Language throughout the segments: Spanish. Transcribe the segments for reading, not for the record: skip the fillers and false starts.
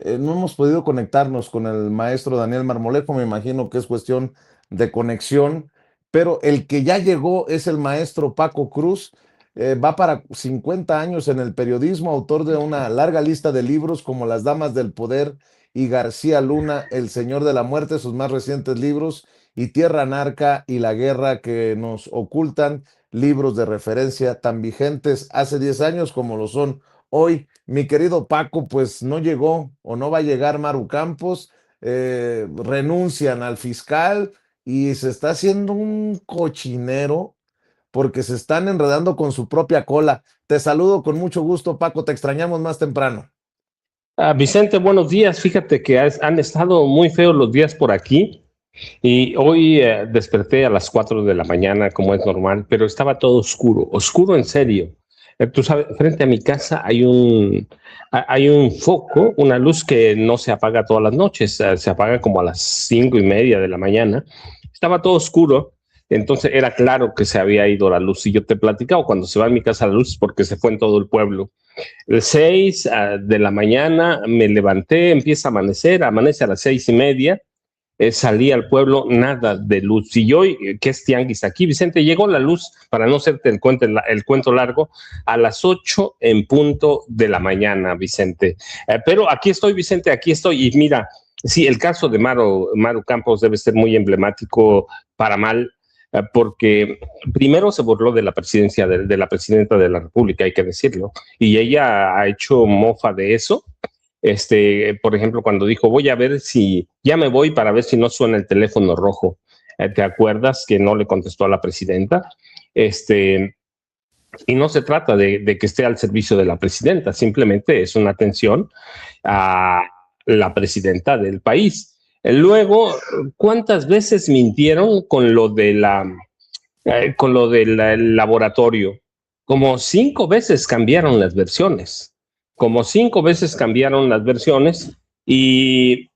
no hemos podido conectarnos con el maestro Daniel Marmolejo, me imagino que es cuestión de conexión, pero el que ya llegó es el maestro Paco Cruz. Va para 50 años en el periodismo, autor de una larga lista de libros como Las Damas del Poder y García Luna, El Señor de la Muerte, sus más recientes libros, y Tierra Narca y La Guerra que nos ocultan, libros de referencia tan vigentes hace 10 años como lo son hoy. Mi querido Paco, pues no llegó o no va a llegar Maru Campos, renuncian al fiscal y se está haciendo un cochinero porque se están enredando con su propia cola. Te saludo con mucho gusto, Paco, te extrañamos más temprano. Vicente, buenos días. Fíjate que han estado muy feos los días por aquí y hoy desperté a las 4 de la mañana como es normal, pero estaba todo oscuro, oscuro en serio. Tú sabes, frente a mi casa hay un foco, una luz que no se apaga todas las noches, se apaga como a las 5:30 de la mañana. Estaba todo oscuro, entonces era claro que se había ido la luz. Y yo te he platicado, cuando se va a mi casa la luz es porque se fue en todo el pueblo. El 6 de la mañana me levanté, empieza a amanecer, amanece a las 6:30, salí al pueblo, nada de luz. Y hoy, ¿qué es tianguis aquí, Vicente? Llegó la luz, para no hacerte el cuento largo, a las 8 en punto de la mañana, Vicente. Pero aquí estoy, Vicente, aquí estoy. Y mira, sí, el caso de Maru Campos debe ser muy emblemático para mal, porque primero se burló de la presidencia de la presidenta de la República, hay que decirlo, y ella ha hecho mofa de eso. Por ejemplo, cuando dijo, voy a ver si, ya me voy para ver si no suena el teléfono rojo. ¿Te acuerdas que no le contestó a la presidenta? Y no se trata de que esté al servicio de la presidenta, simplemente es una atención a la presidenta del país. Luego, ¿cuántas veces mintieron con lo del laboratorio? Como 5 veces cambiaron las versiones, como 5 veces cambiaron las versiones, y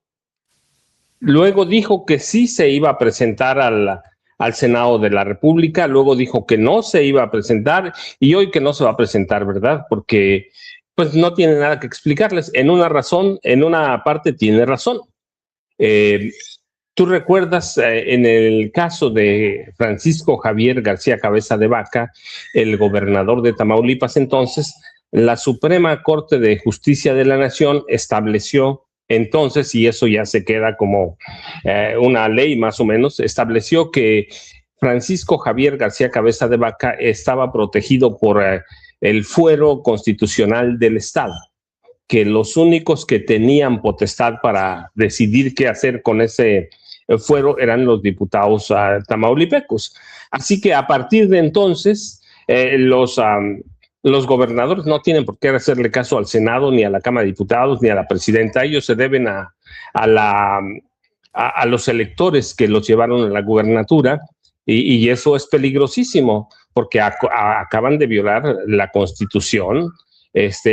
luego dijo que sí se iba a presentar al Senado de la República, luego dijo que no se iba a presentar y hoy que no se va a presentar, ¿verdad? Porque pues no tiene nada que explicarles. En una parte tiene razón. Eh, Tú recuerdas en el caso de Francisco Javier García Cabeza de Vaca, el gobernador de Tamaulipas entonces, la Suprema Corte de Justicia de la Nación estableció entonces, y eso ya se queda como una ley más o menos, estableció que Francisco Javier García Cabeza de Vaca estaba protegido por el fuero constitucional del Estado, que los únicos que tenían potestad para decidir qué hacer con ese fuero eran los diputados tamaulipecos. Así que a partir de entonces, los gobernadores no tienen por qué hacerle caso al Senado, ni a la Cámara de Diputados, ni a la presidenta. Ellos se deben a, la, a los electores que los llevaron a la gubernatura, y eso es peligrosísimo porque acaban de violar la Constitución.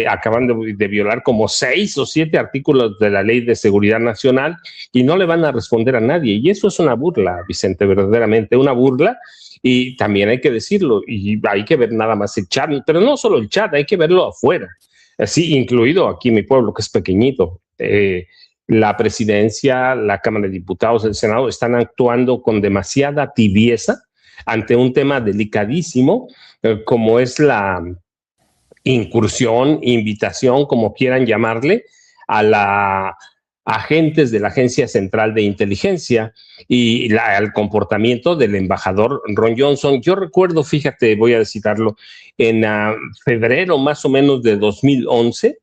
Acaban de violar como 6 o 7 artículos de la Ley de Seguridad Nacional y no le van a responder a nadie. Y eso es una burla, Vicente, verdaderamente una burla. Y también hay que decirlo, y hay que ver nada más el chat, pero no solo el chat, hay que verlo afuera, así incluido aquí mi pueblo, que es pequeñito. La presidencia, la Cámara de Diputados, el Senado están actuando con demasiada tibieza ante un tema delicadísimo, como es la incursión, invitación, como quieran llamarle, a la agentes de la Agencia Central de Inteligencia y al comportamiento del embajador Ron Johnson. Yo recuerdo, fíjate, voy a citarlo, en febrero más o menos de 2011,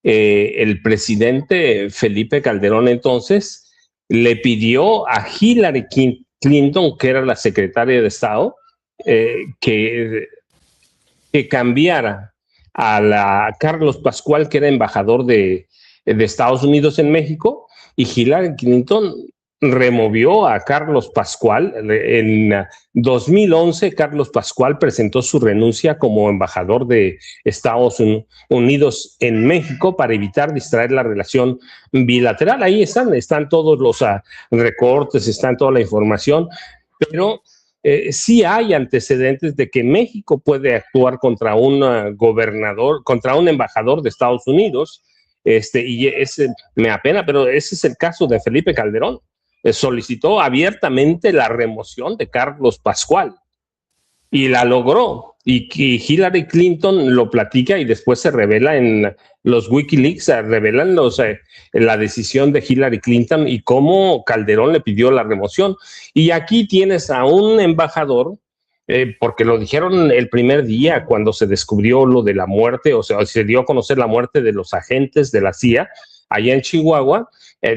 el presidente Felipe Calderón entonces le pidió a Hillary Clinton, que era la secretaria de Estado, que cambiara a Carlos Pascual, que era embajador de Estados Unidos en México, y Hillary Clinton removió a Carlos Pascual. En 2011, Carlos Pascual presentó su renuncia como embajador de Estados Unidos en México para evitar distraer la relación bilateral. Ahí están todos los recortes, están toda la información, pero sí hay antecedentes de que México puede actuar contra un gobernador, contra un embajador de Estados Unidos, Me apena, pero ese es el caso de Felipe Calderón. Solicitó abiertamente la remoción de Carlos Pascual y la logró. Y Hillary Clinton lo platica y después se revela en los Wikileaks, se revelan la decisión de Hillary Clinton y cómo Calderón le pidió la remoción. Y aquí tienes a un embajador, porque lo dijeron el primer día cuando se descubrió lo de la muerte, o sea, se dio a conocer la muerte de los agentes de la CIA allá en Chihuahua.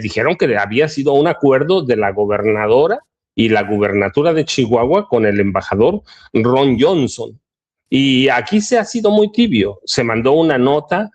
Dijeron que había sido un acuerdo de la gobernadora y la gubernatura de Chihuahua con el embajador Ron Johnson. Y aquí se ha sido muy tibio. Se mandó una nota,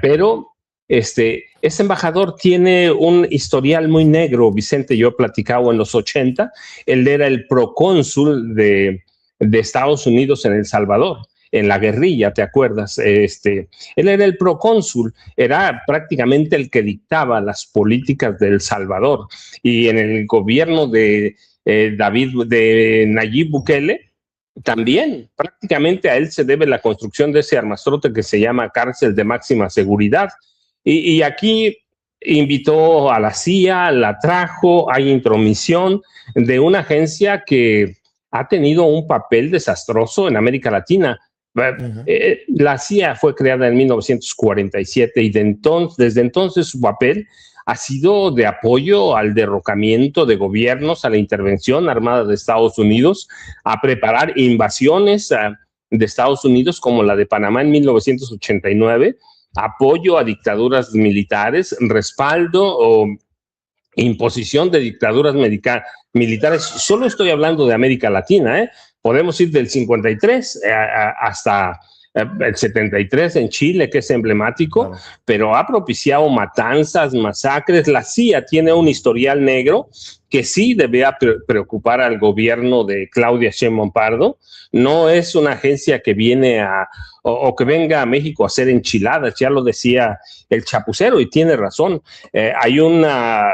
pero ese embajador tiene un historial muy negro. Vicente, yo he platicado en los 80, él era el procónsul de Estados Unidos en El Salvador, en la guerrilla, ¿te acuerdas? Él era el procónsul, era prácticamente el que dictaba las políticas de El Salvador. Y en el gobierno de de Nayib Bukele, también prácticamente a él se debe la construcción de ese armastrote que se llama cárcel de máxima seguridad. Y aquí invitó a la CIA, la trajo, hay intromisión de una agencia que ha tenido un papel desastroso en América Latina. La CIA fue creada en 1947 y desde entonces su papel ha sido de apoyo al derrocamiento de gobiernos, a la intervención armada de Estados Unidos, a preparar invasiones de Estados Unidos como la de Panamá en 1989, apoyo a dictaduras militares, respaldo o imposición de dictaduras militares. Solo estoy hablando de América Latina, ¿eh? Podemos ir del 53 hasta el 73 en Chile, que es emblemático, claro, pero ha propiciado matanzas, masacres. La CIA tiene un historial negro que sí debía preocupar al gobierno de Claudia Sheinbaum Pardo. No es una agencia que viene o que venga a México a hacer enchiladas, ya lo decía el chapucero y tiene razón. Hay una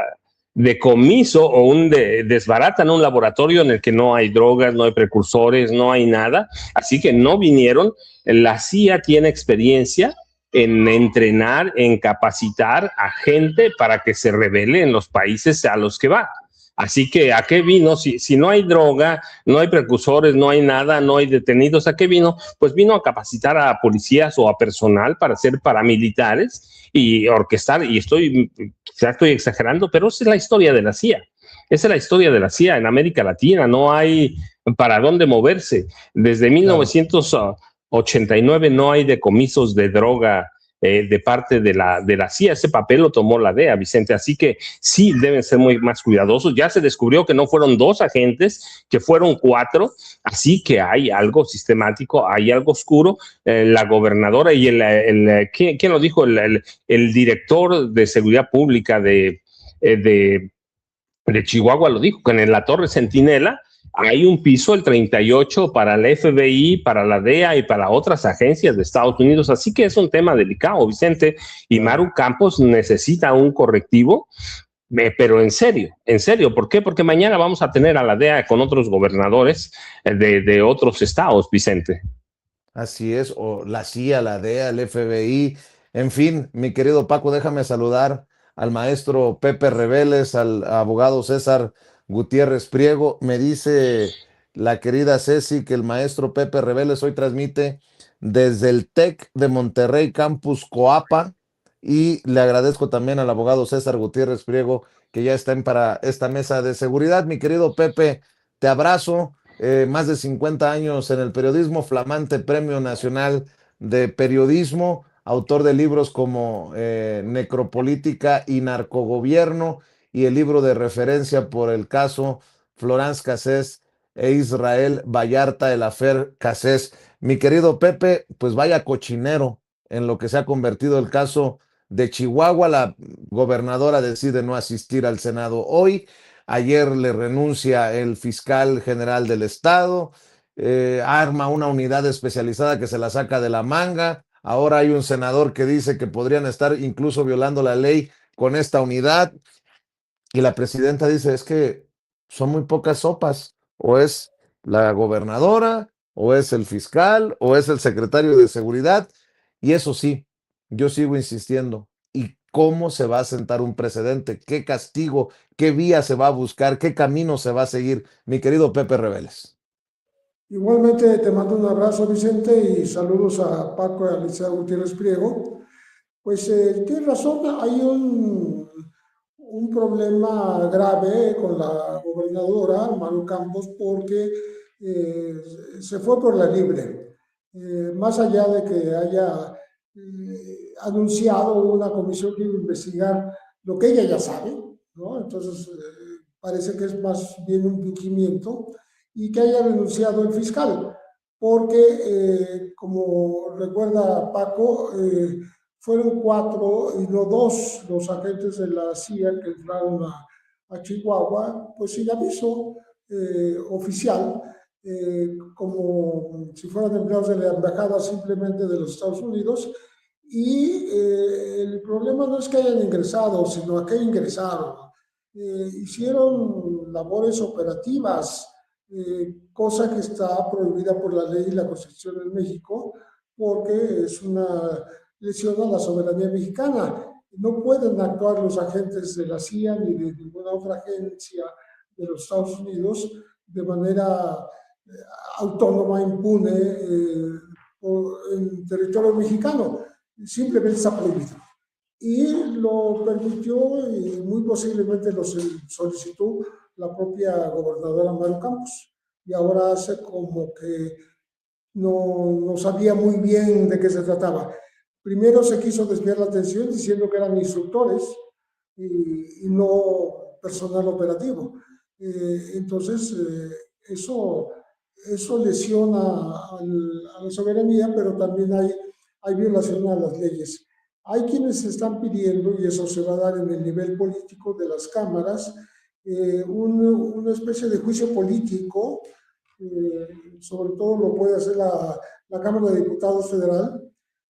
decomiso o desbaratan un laboratorio en el que no hay drogas, no hay precursores, no hay nada, así que no vinieron. La CIA tiene experiencia en entrenar, en capacitar a gente para que se rebele en los países a los que va. Así que, ¿a qué vino? Si no hay droga, no hay precursores, no hay nada, no hay detenidos, ¿a qué vino? Pues vino a capacitar a policías o a personal para ser paramilitares y orquestar, y quizás estoy exagerando, pero esa es la historia de la CIA. Esa es la historia de la CIA en América Latina, no hay para dónde moverse. Desde 1989 no hay decomisos de droga de parte de la CIA. Ese papel lo tomó la DEA, Vicente, así que sí deben ser muy más cuidadosos. Ya se descubrió que no fueron 2 agentes, que fueron 4, así que hay algo sistemático, hay algo oscuro. La gobernadora y ¿quién lo dijo? El director de seguridad pública de Chihuahua lo dijo, que en la Torre Centinela hay un piso, el 38, para el FBI, para la DEA y para otras agencias de Estados Unidos. Así que es un tema delicado, Vicente, y Maru Campos necesita un correctivo, pero en serio. ¿Por qué? Porque mañana vamos a tener a la DEA con otros gobernadores de otros estados, Vicente. Así es, o la CIA, la DEA, el FBI, en fin, mi querido Paco, déjame saludar al maestro Pepe Reveles, al abogado César Gutiérrez Priego. Me dice la querida Ceci que el maestro Pepe Reveles hoy transmite desde el TEC de Monterrey, Campus Coapa, y le agradezco también al abogado César Gutiérrez Priego que ya está para esta mesa de seguridad. Mi querido Pepe, te abrazo. Más de 50 años en el periodismo, flamante Premio Nacional de Periodismo, autor de libros como Necropolítica y Narcogobierno y el libro de referencia por el caso Florence Cassés e Israel Vallarta, el affair Cassés. Mi querido Pepe, pues vaya cochinero en lo que se ha convertido el caso de Chihuahua. La gobernadora decide no asistir al Senado hoy. Ayer le renuncia el fiscal general del estado, arma una unidad especializada que se la saca de la manga. Ahora hay un senador que dice que podrían estar incluso violando la ley con esta unidad. Y la presidenta dice, es que son muy pocas sopas. O es la gobernadora, o es el fiscal, o es el secretario de seguridad. Y eso sí, yo sigo insistiendo. y cómo se va a sentar un precedente, qué castigo, qué vía se va a buscar, qué camino se va a seguir, mi querido Pepe Reveles. Igualmente te mando un abrazo, Vicente, y saludos a Paco y a Alicia Gutiérrez Priego. Pues tienes razón, hay un problema grave con la gobernadora Maru Campos porque se fue por la libre. Más allá de que haya anunciado una comisión que iba a investigar lo que ella ya sabe, ¿no? Entonces parece que es más bien un fingimiento y que haya renunciado el fiscal, porque como recuerda Paco, fueron 4 y no 2 los agentes de la CIA que entraron a Chihuahua, pues sin aviso oficial, como si fueran empleados de la embajada simplemente de los Estados Unidos. Y el problema no es que hayan ingresado, sino a qué ingresaron. Hicieron labores operativas, cosa que está prohibida por la ley y la Constitución de México, porque es una lesión a la soberanía mexicana. No pueden actuar los agentes de la CIA ni de ninguna otra agencia de los Estados Unidos de manera autónoma, impune, en territorio mexicano. Simplemente está prohibido. Y lo permitió y muy posiblemente lo solicitó la propia gobernadora Maru Campos. Y ahora hace como que no sabía muy bien de qué se trataba. Primero se quiso desviar la atención diciendo que eran instructores y no personal operativo. Entonces, eso lesiona a la soberanía, pero también hay violación a las leyes. Hay quienes están pidiendo, y eso se va a dar en el nivel político de las cámaras, una especie de juicio político, sobre todo lo puede hacer la Cámara de Diputados Federal,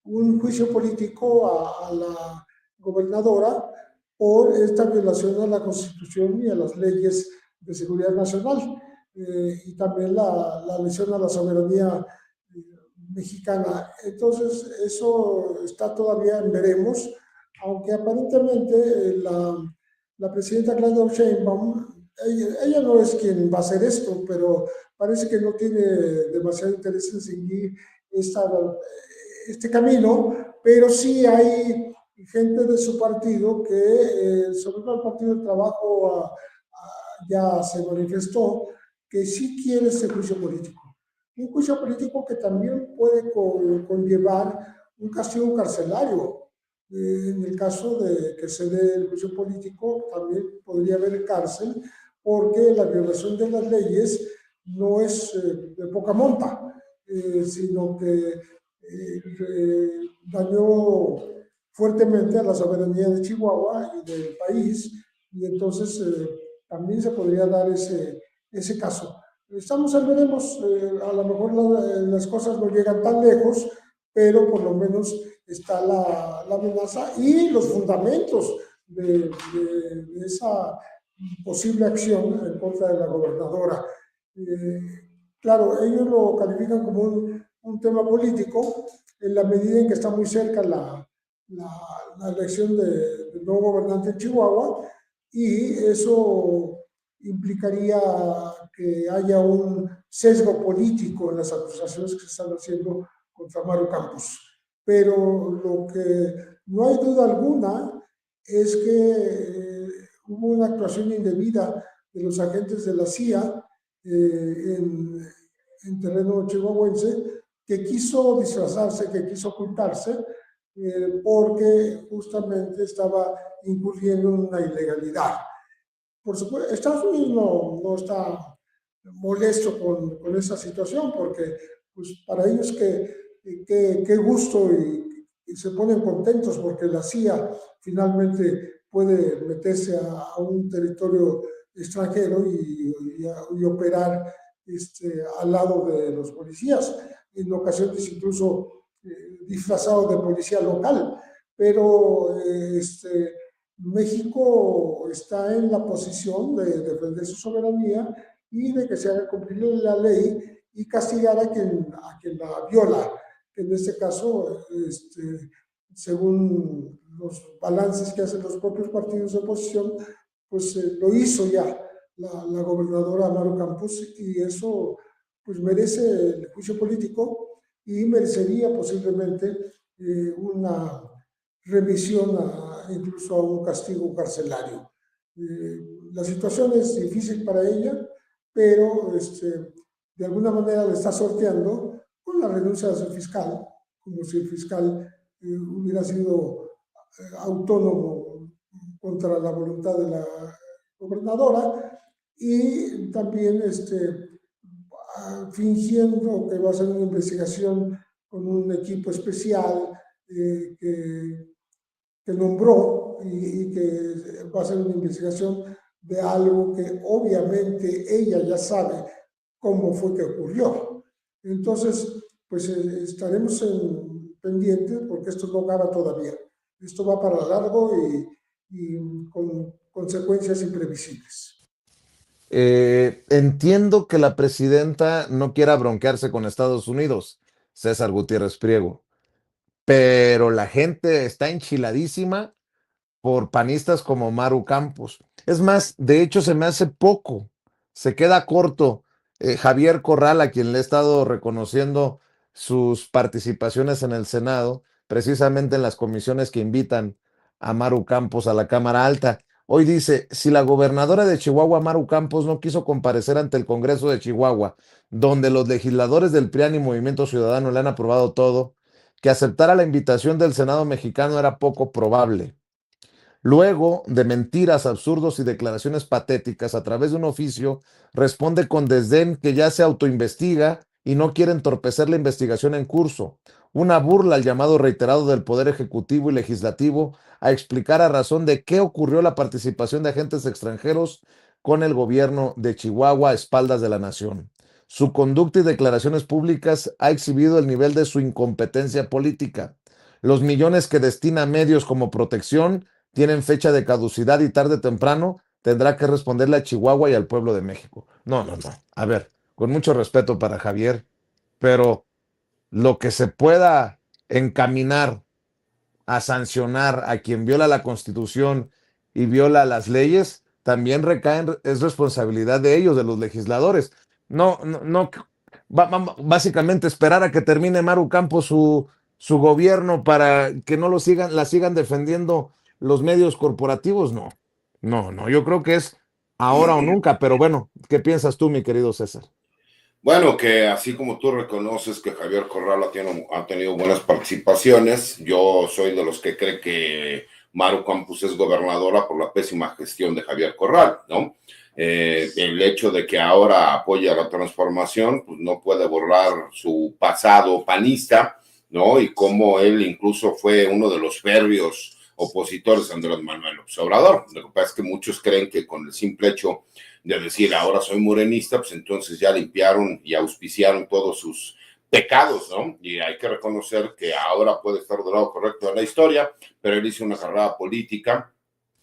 un juicio político a la gobernadora por esta violación a la Constitución y a las leyes de seguridad nacional, y también la lesión a la soberanía mexicana. Entonces, eso está todavía en veremos, aunque aparentemente la presidenta Claudia Sheinbaum, ella no es quien va a hacer esto, pero parece que no tiene demasiado interés en seguir este camino, pero sí hay gente de su partido que, sobre todo el Partido del Trabajo, ya se manifestó que sí quiere este juicio político. Un juicio político que también puede conllevar un castigo carcelario. En el caso de que se dé el juicio político, también podría haber cárcel, porque la violación de las leyes no es de poca monta, sino que dañó fuertemente a la soberanía de Chihuahua y del país, y entonces también se podría dar ese caso. Estamos en veremos, a lo mejor las cosas no llegan tan lejos, pero por lo menos está la amenaza y los fundamentos de esa posible acción en contra de la gobernadora. Claro, ellos lo califican como un tema político en la medida en que está muy cerca la elección del nuevo gobernante en Chihuahua, y eso implicaría que haya un sesgo político en las acusaciones que se están haciendo contra Maru Campos. Pero lo que no hay duda alguna es que hubo una actuación indebida de los agentes de la CIA en terreno chihuahuense, que quiso disfrazarse, que quiso ocultarse, porque justamente estaba incurriendo en una ilegalidad. Por supuesto, Estados Unidos no está molesto con esa situación, porque pues, para ellos qué gusto, y se ponen contentos porque la CIA finalmente puede meterse a un territorio extranjero y operar al lado de los policías, en ocasiones incluso disfrazado de policía local. Pero México está en la posición de defender su soberanía y de que se haga cumplir la ley y castigar a quien la viola, que en este caso según los balances que hacen los propios partidos de oposición, pues lo hizo ya la gobernadora Maru Campos, y eso pues merece el juicio político y merecería posiblemente una remisión incluso a un castigo carcelario. La situación es difícil para ella, pero de alguna manera le está sorteando con la renuncia de su fiscal, como si el fiscal hubiera sido autónomo contra la voluntad de la gobernadora, y también fingiendo que va a hacer una investigación con un equipo especial que nombró, y que va a hacer una investigación de algo que obviamente ella ya sabe cómo fue que ocurrió. Entonces, pues estaremos pendientes, porque esto no acaba todavía. Esto va para largo y con consecuencias imprevisibles. Entiendo que la presidenta no quiera bronquearse con Estados Unidos, César Gutiérrez Priego, pero la gente está enchiladísima por panistas como Maru Campos. Es más, de hecho se me hace poco, se queda corto Javier Corral, a quien le he estado reconociendo sus participaciones en el Senado, precisamente en las comisiones que invitan a Maru Campos a la Cámara Alta. Hoy dice, si la gobernadora de Chihuahua, Maru Campos, no quiso comparecer ante el Congreso de Chihuahua, donde los legisladores del PRIAN y Movimiento Ciudadano le han aprobado todo, que aceptara la invitación del Senado mexicano era poco probable. Luego de mentiras, absurdos y declaraciones patéticas a través de un oficio, responde con desdén que ya se autoinvestiga y no quiere entorpecer la investigación en curso. Una burla al llamado reiterado del Poder Ejecutivo y Legislativo a explicar a razón de qué ocurrió la participación de agentes extranjeros con el gobierno de Chihuahua a espaldas de la nación. Su conducta y declaraciones públicas ha exhibido el nivel de su incompetencia política. Los millones que destina a medios como protección tienen fecha de caducidad y tarde o temprano tendrá que responderle a Chihuahua y al pueblo de México. No, no, no. A ver, con mucho respeto para Javier, pero lo que se pueda encaminar a sancionar a quien viola la Constitución y viola las leyes, también recaen, es responsabilidad de ellos, de los legisladores. No, no, no básicamente esperar a que termine Maru Campos su gobierno para que no la sigan defendiendo los medios corporativos, no. No, no, yo creo que es ahora o nunca, pero bueno, ¿qué piensas tú, mi querido César? Bueno, que así como tú reconoces que Javier Corral ha tenido buenas participaciones, yo soy de los que cree que Maru Campos es gobernadora por la pésima gestión de Javier Corral, ¿no? El hecho de que ahora apoya la transformación, pues no puede borrar su pasado panista, ¿no? Y cómo él incluso fue uno de los férreos opositores a Andrés Manuel López Obrador. Lo que pasa es que muchos creen que con el simple hecho de decir ahora soy morenista, pues entonces ya limpiaron y auspiciaron todos sus pecados, ¿no? Y hay que reconocer que ahora puede estar del lado correcto de la historia, pero él hizo una carrera política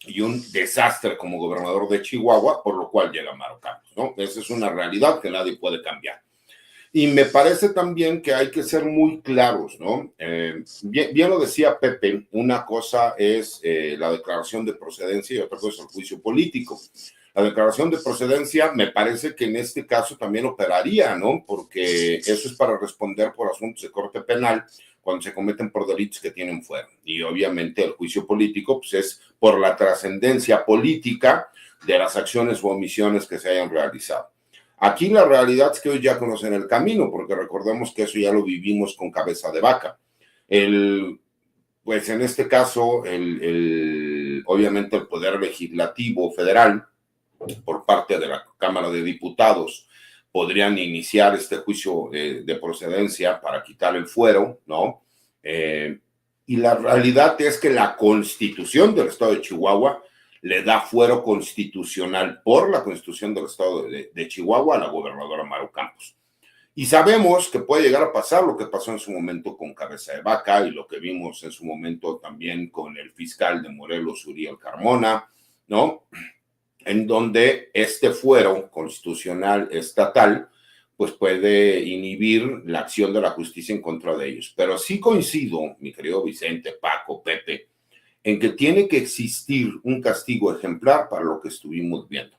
y un desastre como gobernador de Chihuahua, por lo cual llega Maru Campos, ¿no? Esa es una realidad que nadie puede cambiar. Y me parece también que hay que ser muy claros, ¿no? Bien lo decía Pepe, una cosa es la declaración de procedencia y otra cosa es el juicio político. La declaración de procedencia me parece que en este caso también operaría, ¿no? Porque eso es para responder por asuntos de corte penal cuando se cometen por delitos que tienen fuero. Y obviamente el juicio político pues es por la trascendencia política de las acciones o omisiones que se hayan realizado. Aquí la realidad es que hoy ya conocen el camino, porque recordemos que eso ya lo vivimos con Cabeza de Vaca. Pues en este caso, obviamente el Poder Legislativo Federal, por parte de la Cámara de Diputados, podrían iniciar este juicio de procedencia para quitar el fuero, ¿no? Y la realidad es que la Constitución del Estado de Chihuahua le da fuero constitucional por la Constitución del Estado de Chihuahua a la gobernadora Maru Campos. Y sabemos que puede llegar a pasar lo que pasó en su momento con Cabeza de Vaca y lo que vimos en su momento también con el fiscal de Morelos, Uriel Carmona, ¿no? En donde este fuero constitucional estatal pues puede inhibir la acción de la justicia en contra de ellos. Pero sí coincido, mi querido Vicente, Paco, Pepe, en que tiene que existir un castigo ejemplar para lo que estuvimos viendo.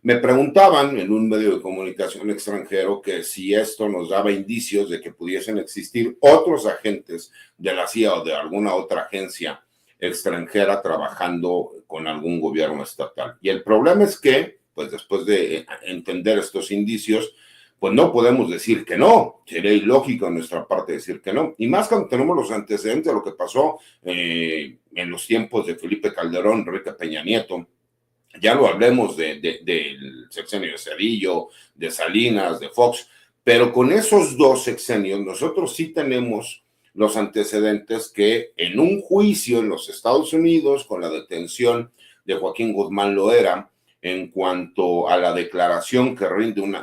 Me preguntaban en un medio de comunicación extranjero que si esto nos daba indicios de que pudiesen existir otros agentes de la CIA o de alguna otra agencia extranjera trabajando con algún gobierno estatal. Y el problema es que, pues después de entender estos indicios, pues no podemos decir que no, sería ilógico en nuestra parte decir que no, y más cuando tenemos los antecedentes de lo que pasó en los tiempos de Felipe Calderón, Enrique Peña Nieto. Ya lo hablemos del sexenio de Zedillo, de Salinas, de Fox, pero con esos dos sexenios nosotros sí tenemos los antecedentes que en un juicio en los Estados Unidos, con la detención de Joaquín Guzmán Loera, en cuanto a la declaración que rinde un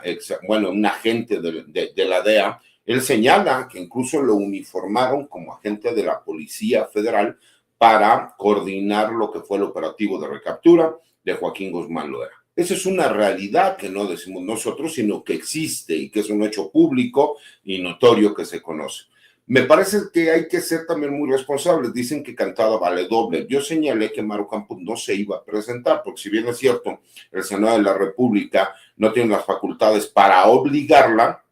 agente de la DEA, él señala que incluso lo uniformaron como agente de la Policía Federal para coordinar lo que fue el operativo de recaptura de Joaquín Guzmán Loera. Esa es una realidad que no decimos nosotros, sino que existe y que es un hecho público y notorio que se conoce. Me parece que hay que ser también muy responsables. Dicen que cantada vale doble. Yo señalé que Maru Campos no se iba a presentar, porque si bien es cierto, el Senado de la República no tiene las facultades para obligarla,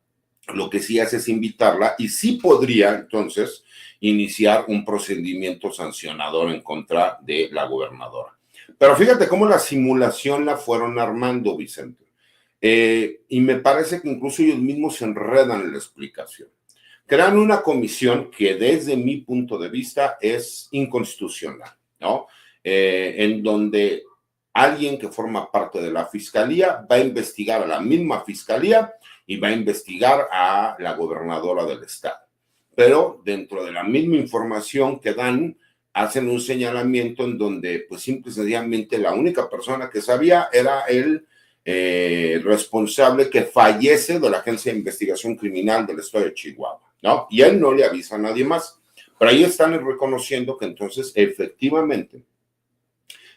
lo que sí hace es invitarla y sí podría entonces iniciar un procedimiento sancionador en contra de la gobernadora. Pero fíjate cómo la simulación la fueron armando, Vicente. Y me parece que incluso ellos mismos se enredan en la explicación. Crean una comisión que desde mi punto de vista es inconstitucional, ¿no? En donde alguien que forma parte de la fiscalía va a investigar a la misma fiscalía y va a investigar a la gobernadora del estado. Pero dentro de la misma información que dan, hacen un señalamiento en donde, pues, simple y sencillamente la única persona que sabía era el responsable que fallece de la Agencia de Investigación Criminal del estado de Chihuahua, ¿no? Y él no le avisa a nadie más. Pero ahí están reconociendo que entonces, efectivamente,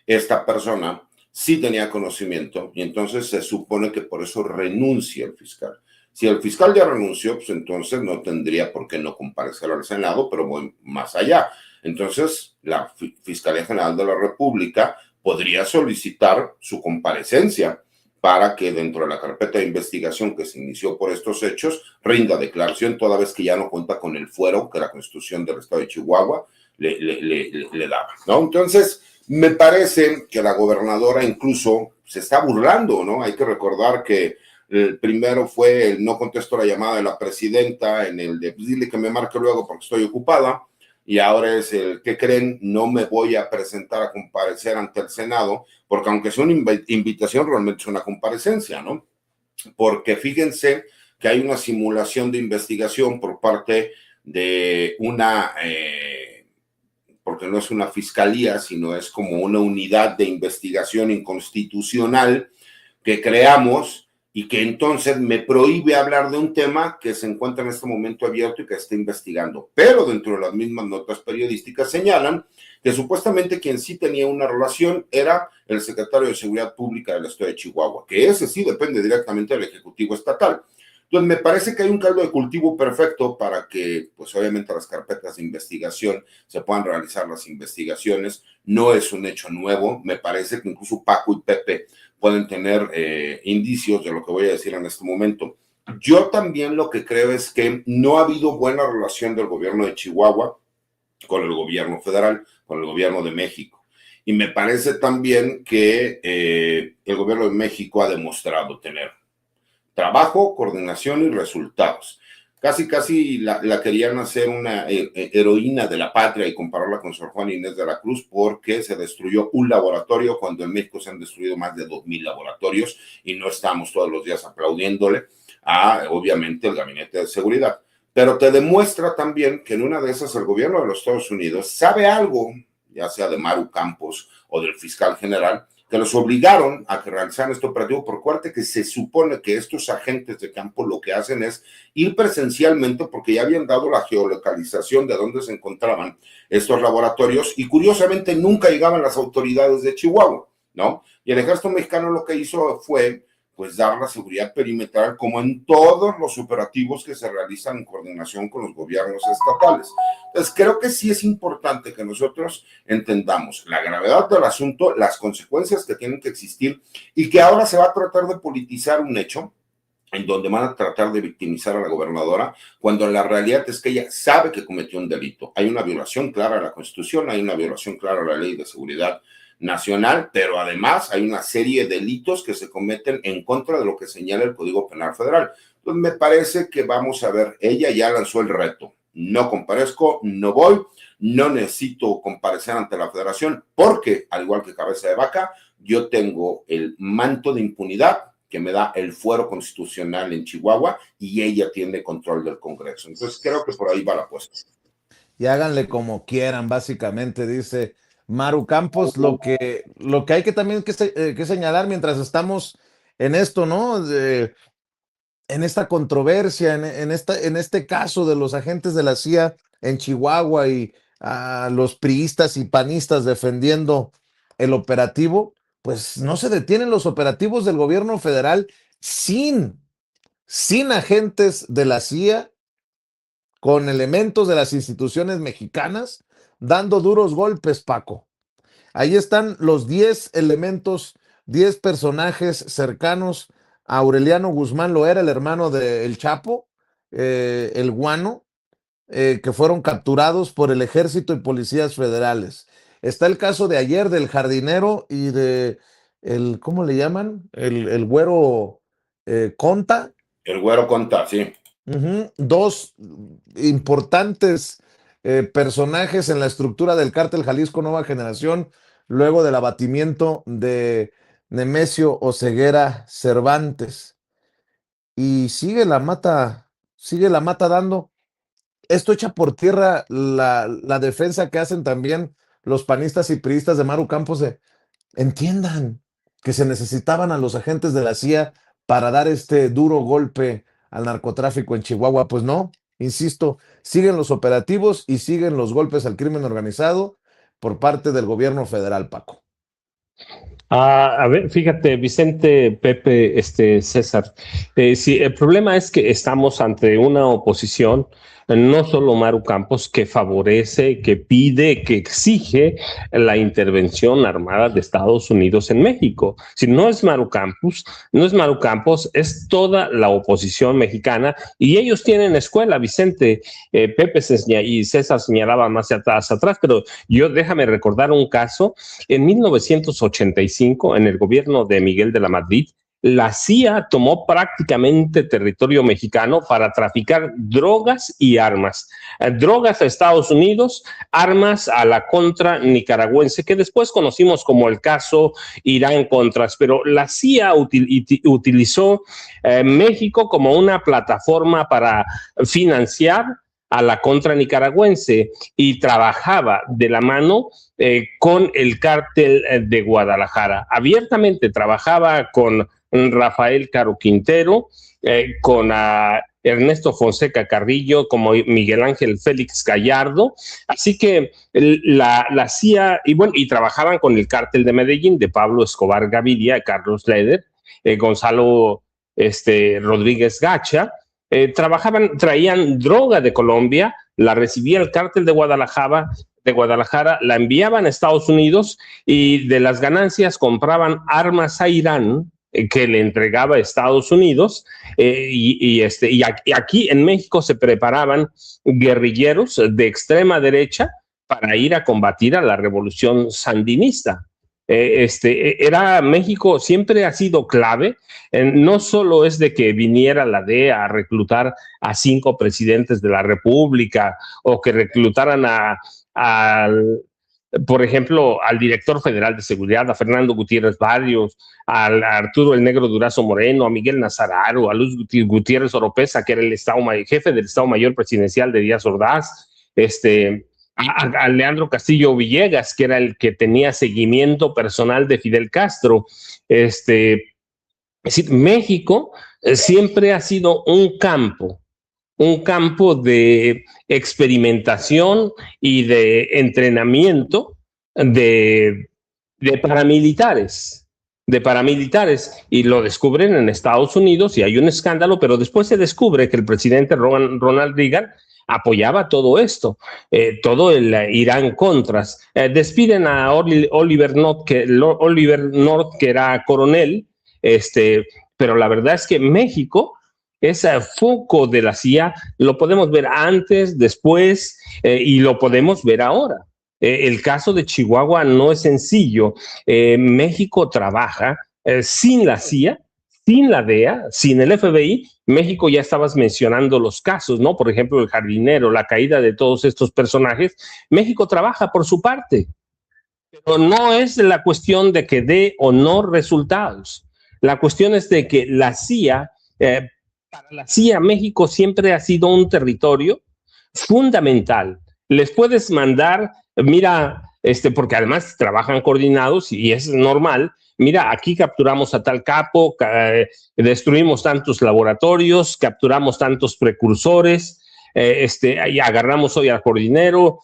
esta persona sí tenía conocimiento y entonces se supone que por eso renuncia el fiscal. Si el fiscal ya renunció, pues entonces no tendría por qué no comparecer al Senado, pero voy más allá. Entonces, la Fiscalía General de la República podría solicitar su comparecencia para que dentro de la carpeta de investigación que se inició por estos hechos, rinda declaración toda vez que ya no cuenta con el fuero que la Constitución del Estado de Chihuahua le daba, ¿no? Entonces, me parece que la gobernadora incluso se está burlando, ¿no? Hay que recordar que el primero fue el no contesto la llamada de la presidenta, en el de dile que me marque luego porque estoy ocupada, y ahora es el que creen, no me voy a presentar a comparecer ante el Senado, porque aunque sea una invitación, realmente es una comparecencia, ¿no? Porque fíjense que hay una simulación de investigación por parte de una, porque no es una fiscalía, sino es como una unidad de investigación inconstitucional que creamos y que entonces me prohíbe hablar de un tema que se encuentra en este momento abierto y que está investigando. Pero dentro de las mismas notas periodísticas señalan que supuestamente quien sí tenía una relación era el secretario de Seguridad Pública del Estado de Chihuahua, que ese sí depende directamente del Ejecutivo Estatal. Entonces, me parece que hay un caldo de cultivo perfecto para que, pues obviamente, las carpetas de investigación se puedan realizar las investigaciones. No es un hecho nuevo. Me parece que incluso Paco y Pepe pueden tener indicios de lo que voy a decir en este momento. Yo también lo que creo es que no ha habido buena relación del gobierno de Chihuahua con el gobierno federal, con el gobierno de México. Y me parece también que el gobierno de México ha demostrado tener trabajo, coordinación y resultados. Casi la querían hacer una heroína de la patria y compararla con Sor Juana Inés de la Cruz porque se destruyó un laboratorio cuando en México se han destruido más de 2,000 laboratorios y no estamos todos los días aplaudiéndole a, obviamente, el Gabinete de Seguridad. Pero te demuestra también que en una de esas el gobierno de los Estados Unidos sabe algo, ya sea de Maru Campos o del fiscal general, que los obligaron a que realizaran este operativo por cuarto, que se supone que estos agentes de campo lo que hacen es ir presencialmente porque ya habían dado la geolocalización de dónde se encontraban estos laboratorios y curiosamente nunca llegaban las autoridades de Chihuahua, ¿no? Y el ejército mexicano lo que hizo fue pues dar la seguridad perimetral como en todos los operativos que se realizan en coordinación con los gobiernos estatales. Entonces, creo que sí es importante que nosotros entendamos la gravedad del asunto, las consecuencias que tienen que existir y que ahora se va a tratar de politizar un hecho en donde van a tratar de victimizar a la gobernadora, cuando la realidad es que ella sabe que cometió un delito. Hay una violación clara a la Constitución, hay una violación clara a la Ley de Seguridad Nacional, pero además hay una serie de delitos que se cometen en contra de lo que señala el Código Penal Federal. Entonces me parece que vamos a ver, ella ya lanzó el reto. No comparezco, no voy, no necesito comparecer ante la Federación, porque, al igual que Cabeza de Vaca, yo tengo el manto de impunidad que me da el fuero constitucional en Chihuahua y ella tiene control del Congreso. Entonces creo que por ahí va la apuesta. Y háganle como quieran, básicamente, dice Maru Campos. Lo que hay que también que señalar mientras estamos en esto, ¿no? En esta controversia, en este caso de los agentes de la CIA en Chihuahua y a los priistas y panistas defendiendo el operativo, pues no se detienen los operativos del gobierno federal sin agentes de la CIA, con elementos de las instituciones mexicanas, dando duros golpes, Paco. Ahí están los 10 elementos, 10 personajes cercanos a Aureliano Guzmán Loera, el hermano del Chapo, el Guano, que fueron capturados por el ejército y policías federales. Está el caso de ayer del jardinero y de ¿cómo le llaman? El güero Conta. El güero Conta, sí. Dos importantes personajes en la estructura del cártel Jalisco Nueva Generación, luego del abatimiento de Nemesio Oseguera Cervantes. Y sigue la mata dando. Esto echa por tierra la defensa que hacen también los panistas y priistas de Maru Campos. Entiendan que se necesitaban a los agentes de la CIA para dar este duro golpe al narcotráfico en Chihuahua. Pues no, insisto, siguen los operativos y siguen los golpes al crimen organizado por parte del gobierno federal, Paco. A ver, fíjate, Vicente, Pepe, César, sí, el problema es que estamos ante una oposición, no solo Maru Campos, que favorece, que pide, que exige la intervención armada de Estados Unidos en México. Si no es Maru Campos, es toda la oposición mexicana y ellos tienen escuela, Vicente, Pepe y César señalaban más atrás, pero déjame recordar un caso. En 1985, en el gobierno de Miguel de la Madrid, la CIA tomó prácticamente territorio mexicano para traficar drogas y armas. Drogas a Estados Unidos, armas a la contra nicaragüense, que después conocimos como el caso Irán-Contras, pero la CIA utilizó México como una plataforma para financiar a la contra nicaragüense y trabajaba de la mano con el cártel de Guadalajara. Abiertamente trabajaba con Rafael Caro Quintero, con Ernesto Fonseca Carrillo, como Miguel Ángel Félix Gallardo. Así que la CIA, y trabajaban con el cártel de Medellín, de Pablo Escobar Gaviria, Carlos Leder, Gonzalo Rodríguez Gacha. Traían droga de Colombia, la recibía el cártel de Guadalajara, la enviaban a Estados Unidos y de las ganancias compraban armas a Irán, que le entregaba a Estados Unidos, y aquí en México se preparaban guerrilleros de extrema derecha para ir a combatir a la revolución sandinista. México siempre ha sido clave, no solo es de que viniera la DEA a reclutar a 5 presidentes de la República o que reclutaran por ejemplo, al director federal de seguridad, a Fernando Gutiérrez Barrios, a Arturo el Negro Durazo Moreno, a Miguel Nazararo, a Luz Gutiérrez Oropesa, que era el jefe del Estado Mayor Presidencial de Díaz Ordaz, a Leandro Castillo Villegas, que era el que tenía seguimiento personal de Fidel Castro. Es decir, México siempre ha sido un campo de experimentación y de entrenamiento de paramilitares. de paramilitares, y lo descubren en Estados Unidos y hay un escándalo, pero después se descubre que el presidente Ronald Reagan apoyaba todo esto, todo el Irán Contras. Despiden a Oliver North, que era coronel, pero la verdad es que México, ese foco de la CIA, lo podemos ver antes, después, y lo podemos ver ahora. El caso de Chihuahua no es sencillo. México trabaja sin la CIA, sin la DEA, sin el FBI. México, ya estabas mencionando los casos, ¿no? Por ejemplo, el jardinero, la caída de todos estos personajes. México trabaja por su parte, pero no es la cuestión de que dé o no resultados. La cuestión es de que la CIA, para la CIA, México siempre ha sido un territorio fundamental. Les puedes mandar, mira, porque además trabajan coordinados y es normal. Mira, aquí capturamos a tal capo, destruimos tantos laboratorios, capturamos tantos precursores, y agarramos hoy al jardinero,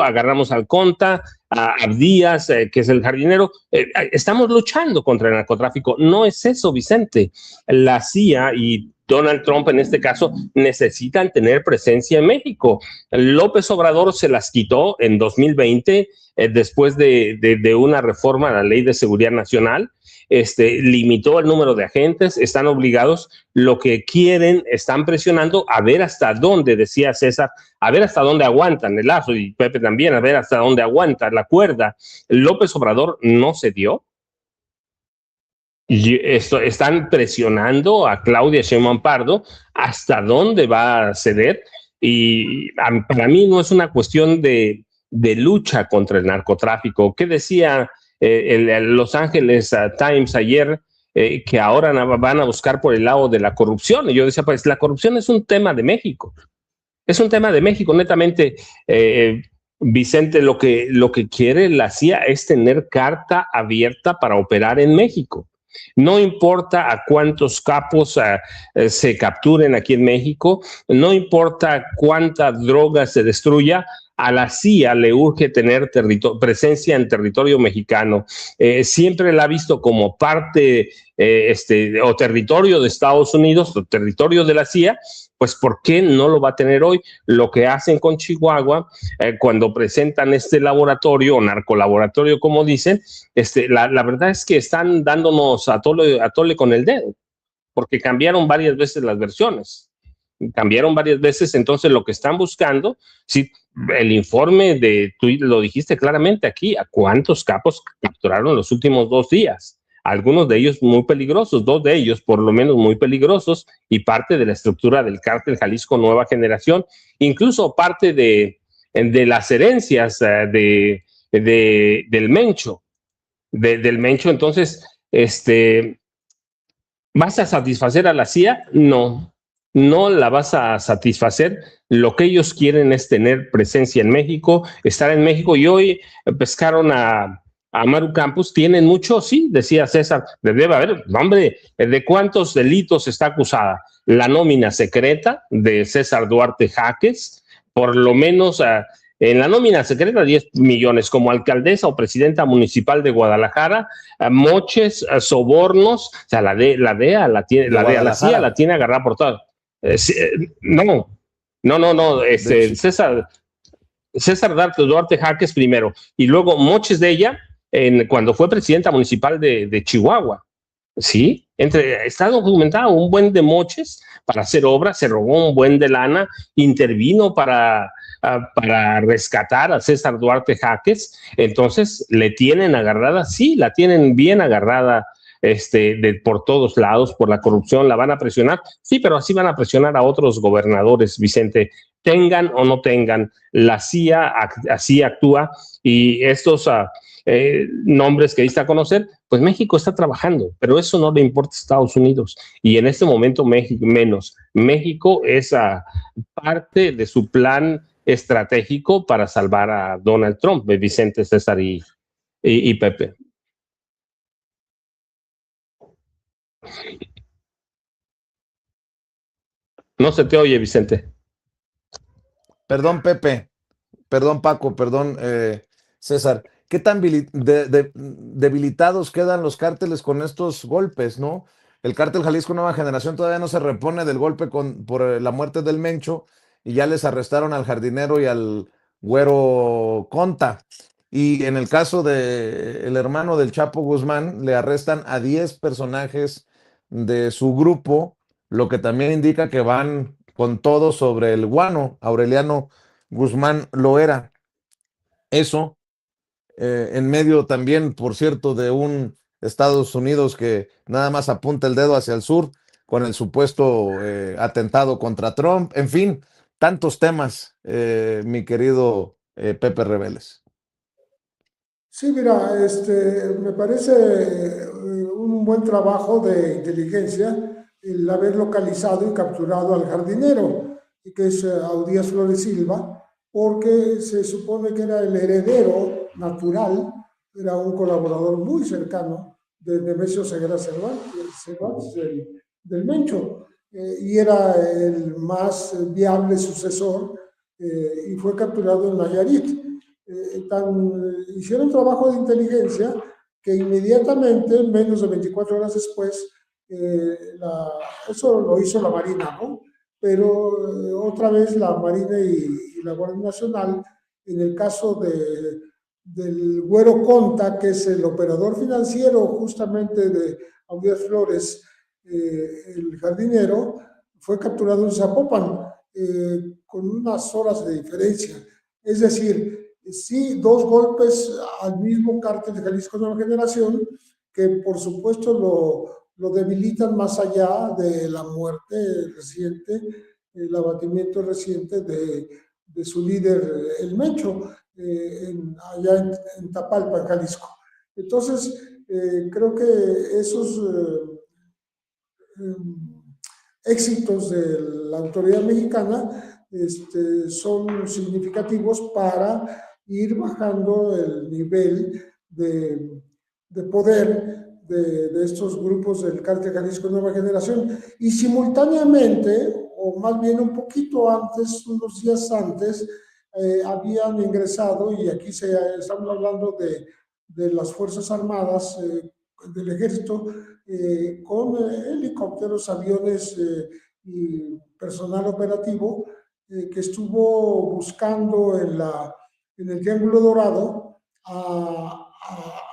agarramos al Conta, a Abdías, que es el jardinero. Estamos luchando contra el narcotráfico. No es eso, Vicente. La CIA y Donald Trump, en este caso, necesitan tener presencia en México. López Obrador se las quitó en 2020, después de una reforma a la Ley de Seguridad Nacional. Limitó el número de agentes, están obligados, lo que quieren, están presionando a ver hasta dónde, decía César, a ver hasta dónde aguantan el lazo, y Pepe también, a ver hasta dónde aguanta la cuerda. López Obrador no se dio. Y están presionando a Claudia Sheinbaum Pardo hasta dónde va a ceder, y para mí no es una cuestión de lucha contra el narcotráfico. ¿Qué decía el Los Angeles Times ayer? Que ahora van a buscar por el lado de la corrupción. Y yo decía, pues la corrupción es un tema de México. Es un tema de México, netamente. Vicente, lo que quiere la CIA es tener carta abierta para operar en México. No importa a cuántos capos se capturen aquí en México, no importa cuánta droga se destruya, a la CIA le urge tener presencia en territorio mexicano. Siempre la ha visto como parte o territorio de Estados Unidos, o territorio de la CIA. Pues ¿por qué no lo va a tener hoy? Lo que hacen con Chihuahua, cuando presentan este laboratorio o narcolaboratorio, como dicen, la verdad es que están dándonos a tole con el dedo, porque cambiaron varias veces las versiones. Cambiaron varias veces, entonces lo que están buscando, sí, el informe tú lo dijiste claramente aquí, a cuántos capos capturaron los últimos 2 días. Algunos de ellos muy peligrosos, 2 de ellos por lo menos muy peligrosos, y parte de la estructura del cártel Jalisco Nueva Generación, incluso parte de las herencias del Mencho, del Mencho. Entonces, ¿vas a satisfacer a la CIA? No, no la vas a satisfacer. Lo que ellos quieren es tener presencia en México, estar en México, y hoy pescaron a Maru Campos. Tienen mucho, sí, decía César, debe haber, hombre, ¿de cuántos delitos está acusada? La nómina secreta de César Duarte Jaques, por lo menos en la nómina secreta 10 millones, como alcaldesa o presidenta municipal de Guadalajara, moches, sobornos. O sea, la DEA la tiene, la CIA la tiene agarrada por todo. No, César Duarte Jaques primero, y luego moches de ella cuando fue presidenta municipal de Chihuahua. Sí, está documentado un buen de moches para hacer obras, se robó un buen de lana, intervino para rescatar a César Duarte Jaques. Entonces le tienen agarrada, sí, la tienen bien agarrada, por todos lados, por la corrupción. La van a presionar, sí, pero así van a presionar a otros gobernadores, Vicente, tengan o no tengan. La CIA así actúa, y estos nombres que diste a conocer, pues México está trabajando, pero eso no le importa a Estados Unidos, y en este momento México menos. México es parte de su plan estratégico para salvar a Donald Trump, Vicente, César y Pepe. No se te oye, Vicente. Perdón, Pepe. Perdón, Paco. Perdón, César. qué tan debilitados quedan los cárteles con estos golpes, ¿no? El cártel Jalisco Nueva Generación todavía no se repone del golpe por la muerte del Mencho y ya les arrestaron al jardinero y al güero Conta. Y en el caso del hermano del Chapo Guzmán, le arrestan a 10 personajes de su grupo, lo que también indica que van con todo sobre el guano. Aureliano Guzmán Loera. Eso, en medio también, por cierto, de un Estados Unidos que nada más apunta el dedo hacia el sur con el supuesto atentado contra Trump. En fin, tantos temas, mi querido Pepe Rebeles. Sí, mira, me parece un buen trabajo de inteligencia el haber localizado y capturado al jardinero, que es Audías Flores Silva, porque se supone que era el heredero natural, era un colaborador muy cercano de Nemesio Ceguera Cervantes del Mencho, y era el más viable sucesor, y fue capturado en Nayarit. Hicieron trabajo de inteligencia que inmediatamente, menos de 24 horas después, eso lo hizo la Marina, ¿no? Pero otra vez la Marina y la Guardia Nacional, en el caso del Güero Conta, que es el operador financiero justamente de Audías Flores, el jardinero, fue capturado en Zapopan con unas horas de diferencia. Es decir, sí, dos golpes al mismo cártel de Jalisco Nueva Generación, que por supuesto lo debilitan más allá de la muerte reciente, el abatimiento reciente de su líder, el Mencho, allá en Tapalpa, en Jalisco. Entonces, creo que esos éxitos de la autoridad mexicana son significativos para ir bajando el nivel de poder de estos grupos del Cártel Jalisco Nueva Generación. Y simultáneamente, o más bien un poquito antes, unos días antes, habían ingresado, y aquí estamos hablando de las Fuerzas Armadas, del Ejército, con helicópteros, aviones y personal operativo, que estuvo buscando en el Triángulo Dorado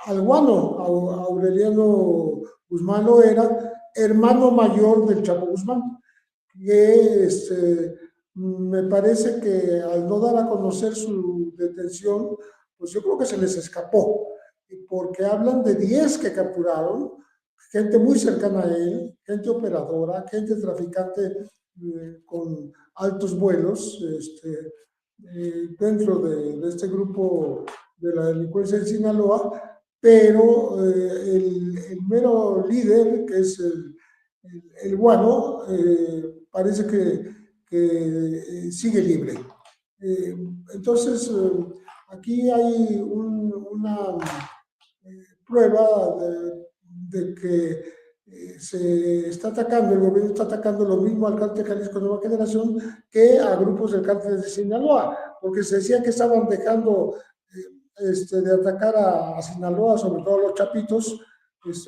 al guano, a Aureliano Guzmán Loera, hermano mayor del Chapo Guzmán, que me parece que al no dar a conocer su detención, pues yo creo que se les escapó, porque hablan de 10 que capturaron, gente muy cercana a él, gente operadora, gente traficante con altos vuelos, dentro de este grupo de la delincuencia en Sinaloa, pero el mero líder, que es el guano, parece que sigue libre. Entonces, aquí hay una prueba de que se está atacando, el gobierno está atacando lo mismo al cártel Jalisco Nueva Generación que a grupos del cártel de Sinaloa, porque se decía que estaban dejando de atacar a Sinaloa, sobre todo a los chapitos.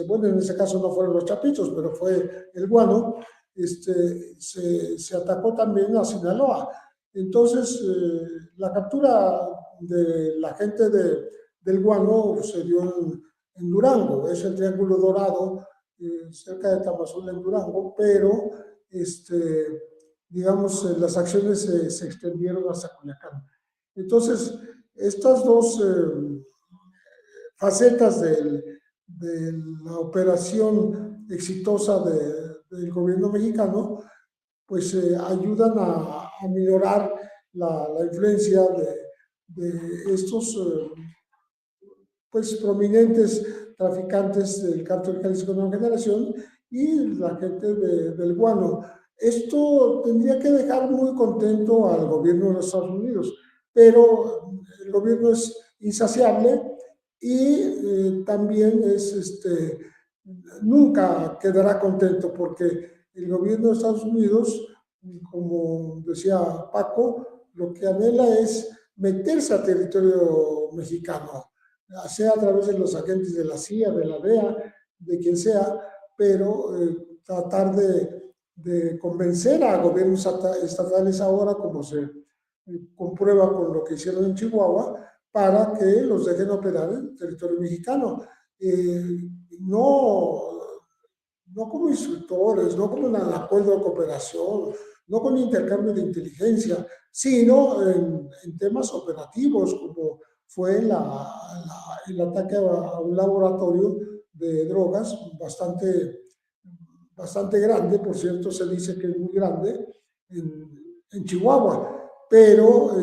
Bueno, en ese caso no fueron los chapitos, pero fue el guano. Se atacó también a Sinaloa. Entonces, la captura de la gente del guano se dio en Durango, es el Triángulo Dorado, cerca de Tamazula, en Durango, pero digamos, las acciones se extendieron hasta Culiacán. Entonces, estas dos facetas de la operación exitosa del gobierno mexicano, pues ayudan a minorar la influencia de estos pues prominentes traficantes del cártel Jalisco Nueva Generación y la gente del guano. Esto tendría que dejar muy contento al gobierno de los Estados Unidos, pero el gobierno es insaciable y también nunca quedará contento, porque el gobierno de Estados Unidos, como decía Paco, lo que anhela es meterse a territorio mexicano. sea a través de los agentes de la CIA, de la DEA, de quien sea, pero tratar de convencer a gobiernos estatales ahora, como se comprueba con lo que hicieron en Chihuahua, para que los dejen operar en territorio mexicano. No como instructores, no como un acuerdo de cooperación, no con intercambio de inteligencia, sino en temas operativos, como fue el ataque a un laboratorio de drogas bastante grande, por cierto, se dice que es muy grande, en Chihuahua, pero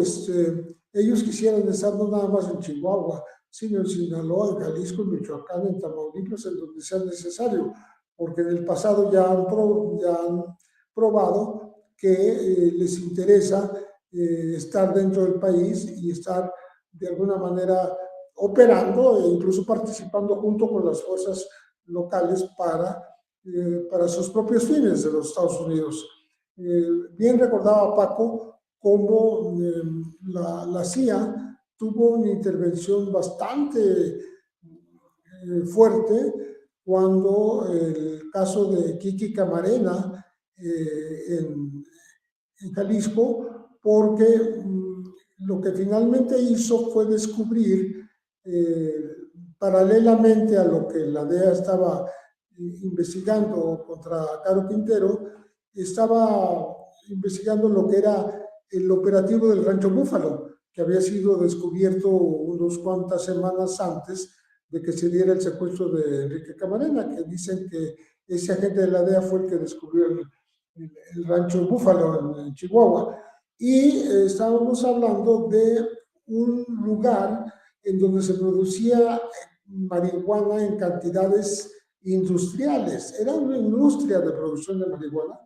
ellos quisieran estar no nada más en Chihuahua, sino en Sinaloa, en Jalisco, en Michoacán, en Tamaulipas, en donde sea necesario, porque en el pasado ya han probado que les interesa estar dentro del país y estar de alguna manera operando e incluso participando junto con las fuerzas locales para sus propios fines de los Estados Unidos. Bien recordaba Paco cómo la CIA tuvo una intervención bastante fuerte cuando el caso de Kiki Camarena en Jalisco, porque lo que finalmente hizo fue descubrir, paralelamente a lo que la DEA estaba investigando contra Caro Quintero, estaba investigando lo que era el operativo del Rancho Búfalo, que había sido descubierto unas cuantas semanas antes de que se diera el secuestro de Enrique Camarena, que dicen que ese agente de la DEA fue el que descubrió el Rancho Búfalo en Chihuahua. Y estábamos hablando de un lugar en donde se producía marihuana en cantidades industriales. Era una industria de producción de marihuana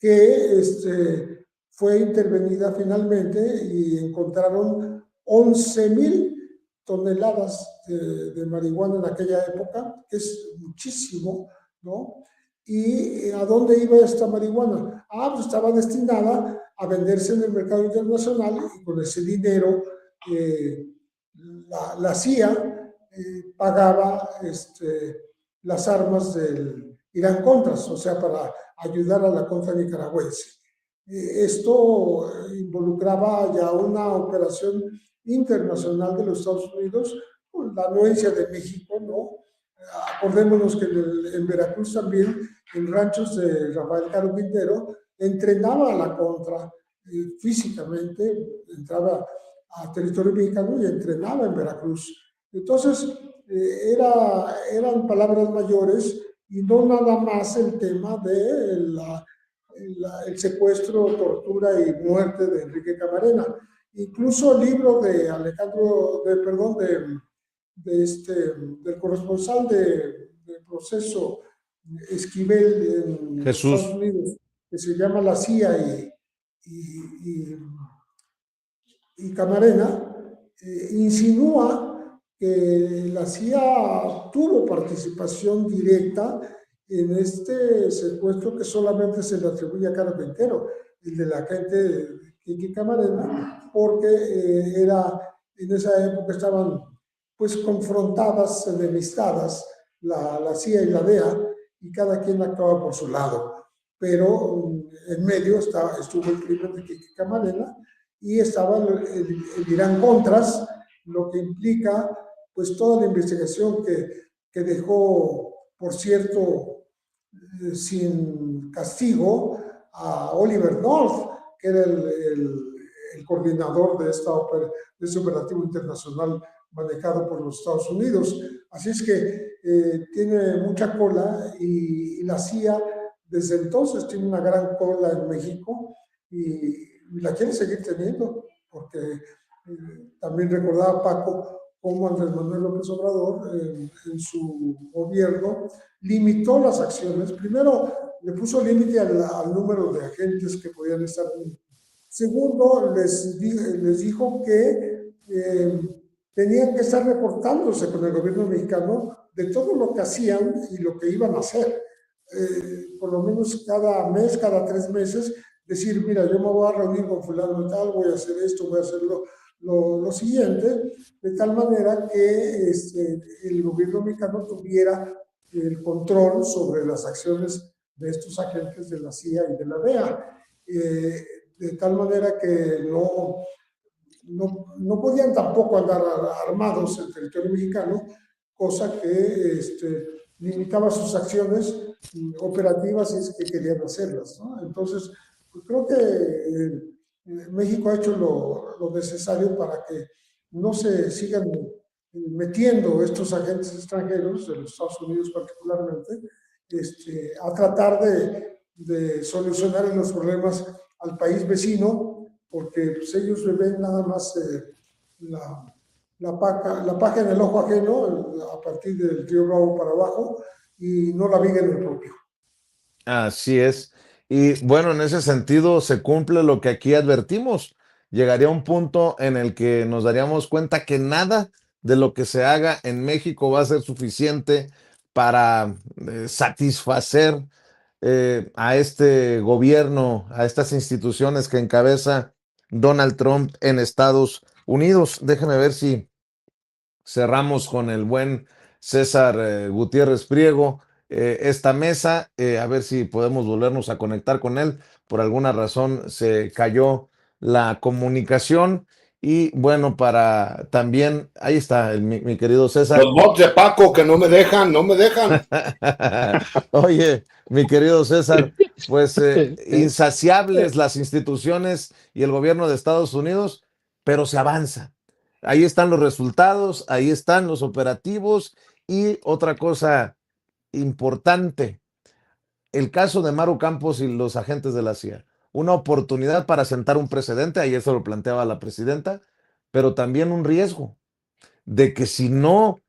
que fue intervenida finalmente y encontraron 11,000 toneladas de marihuana en aquella época, que es muchísimo, ¿no? ¿Y a dónde iba esta marihuana? Pues estaba destinada a venderse en el mercado internacional y con ese dinero la CIA pagaba las armas del Irán Contras, o sea, para ayudar a la contra nicaragüense. Esto involucraba ya una operación internacional de los Estados Unidos, con la anuencia de México, ¿no? Acordémonos que en Veracruz también, en ranchos de Rafael Caro Quintero, entrenaba a la contra físicamente, entraba a territorio mexicano y entrenaba en Veracruz. Entonces, eran palabras mayores y no nada más el tema de el secuestro, tortura y muerte de Enrique Camarena. Incluso el libro de del corresponsal del proceso Esquivel en Jesús. Estados Unidos, que se llama La CIA y Camarena, insinúa que la CIA tuvo participación directa en este secuestro que solamente se le atribuye a Caro Quintero, el de la agente Kiki Camarena, porque en esa época estaban pues confrontadas, enemistadas, la CIA y la DEA, y cada quien actuaba por su lado. Pero en medio estuvo el crimen de Kiki Camarena y estaba el Irán Contras, lo que implica pues toda la investigación que dejó, por cierto, sin castigo a Oliver North, que era el coordinador de este operativo internacional manejado por los Estados Unidos. Así es que tiene mucha cola y la CIA desde entonces tiene una gran cola en México y la quiere seguir teniendo, porque también recordaba Paco cómo Andrés Manuel López Obrador en su gobierno limitó las acciones. Primero, le puso límite al número de agentes que podían estar. Segundo, les dijo que tenían que estar reportándose con el gobierno mexicano de todo lo que hacían y lo que iban a hacer. Por lo menos cada mes, cada 3 meses, decir, mira, yo me voy a reunir con fulano y tal, voy a hacer esto, voy a hacer lo siguiente, de tal manera que el gobierno mexicano tuviera el control sobre las acciones de estos agentes de la CIA y de la DEA, de tal manera que no podían tampoco andar armados en territorio mexicano, cosa que limitaba sus acciones operativas si es que querían hacerlas, ¿no? Entonces, pues creo que México ha hecho lo necesario para que no se sigan metiendo estos agentes extranjeros, de los Estados Unidos particularmente, a tratar de solucionar los problemas al país vecino, porque pues, ellos ven nada más la paja en el ojo ajeno, a partir del río Bravo para abajo, y no la viga en el propio. Así es. Y bueno, en ese sentido se cumple lo que aquí advertimos. Llegaría un punto en el que nos daríamos cuenta que nada de lo que se haga en México va a ser suficiente para satisfacer a este gobierno, a estas instituciones que encabeza Donald Trump en Estados Unidos. Déjeme ver si cerramos con el buen César Gutiérrez Priego esta mesa, a ver si podemos volvernos a conectar con él. Por alguna razón se cayó la comunicación y bueno, para también, ahí está mi querido César. Los bots de Paco que no me dejan, no me dejan. Oye, mi querido César, pues insaciables las instituciones y el gobierno de Estados Unidos, pero se avanza. Ahí están los resultados, ahí están los operativos y otra cosa importante, el caso de Maru Campos y los agentes de la CIA. Una oportunidad para sentar un precedente, ayer se lo planteaba la presidenta, pero también un riesgo de que si no